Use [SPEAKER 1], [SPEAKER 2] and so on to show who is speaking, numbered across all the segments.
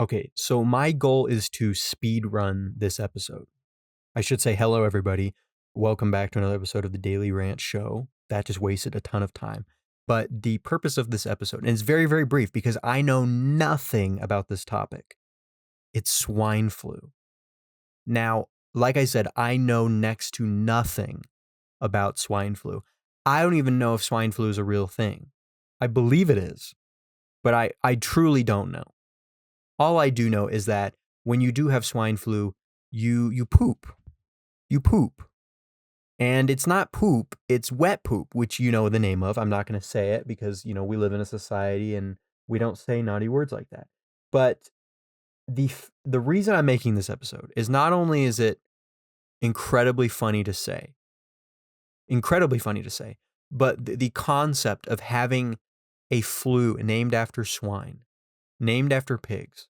[SPEAKER 1] Okay, so my goal is to speed run this episode. I should say hello, everybody. Welcome back to another episode of the Daily Rants show. That just wasted a ton of time. But the purpose of this episode, and it's very, very brief because I know nothing about this topic. It's swine flu. Now, like I said, I know next to nothing about swine flu. I don't even know if swine flu is a real thing. I believe it is, but I truly don't know. All I do know is that when you do have swine flu, you poop. You poop. And it's not poop, it's wet poop, which you know the name of. I'm not going to say it because, we live in a society and we don't say naughty words like that. But the reason I'm making this episode is not only is it incredibly funny to say, but the concept of having a flu named after swine, named after pigs,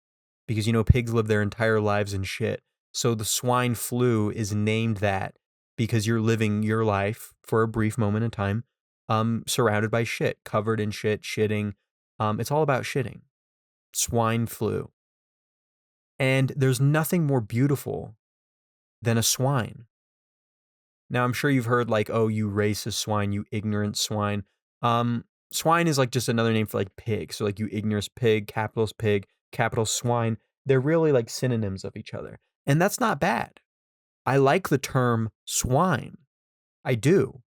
[SPEAKER 1] because pigs live their entire lives in shit. So the swine flu is named that because you're living your life for a brief moment in time, surrounded by shit, covered in shit, shitting. It's all about shitting. Swine flu. And there's nothing more beautiful than a swine. Now I'm sure you've heard like, oh, you racist swine, you ignorant swine. Swine is like just another name for like pig. So like you ignorant pig, capital swine. They're really like synonyms of each other. And that's not bad. I like the term swine. I do.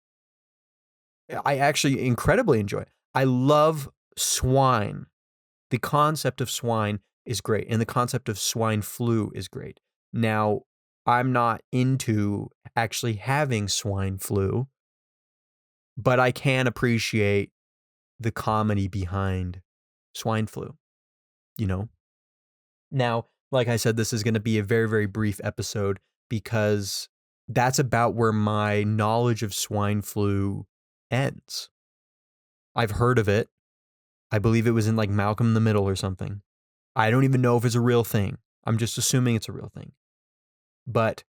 [SPEAKER 1] I actually incredibly enjoy it. I love swine. The concept of swine is great. And the concept of swine flu is great. Now, I'm not into actually having swine flu, but I can appreciate the comedy behind swine flu, you know? Now, like I said, this is going to be a very, very brief episode because that's about where my knowledge of swine flu ends. I've heard of it. I believe it was in like Malcolm in the Middle or something. I don't even know if it's a real thing. I'm just assuming it's a real thing. But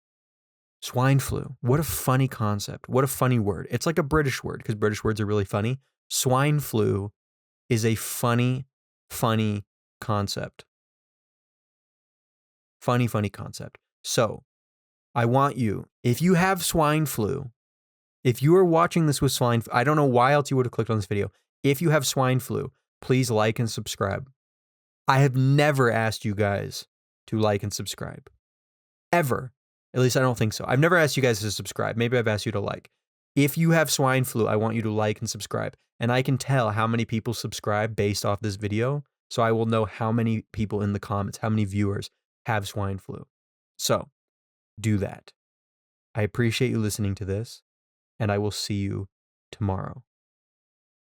[SPEAKER 1] swine flu, what a funny concept. What a funny word. It's like a British word because British words are really funny. Swine flu is a funny, funny concept. Funny, funny concept. So I want you, if you have swine flu, if you are watching this with swine flu, I don't know why else you would have clicked on this video. If you have swine flu, please like and subscribe. I have never asked you guys to like and subscribe. Ever. At least I don't think so. I've never asked you guys to subscribe. Maybe I've asked you to like. If you have swine flu, I want you to like and subscribe. And I can tell how many people subscribe based off this video. So I will know how many people in the comments, how many viewers have swine flu. So do that. I appreciate you listening to this, and I will see you tomorrow.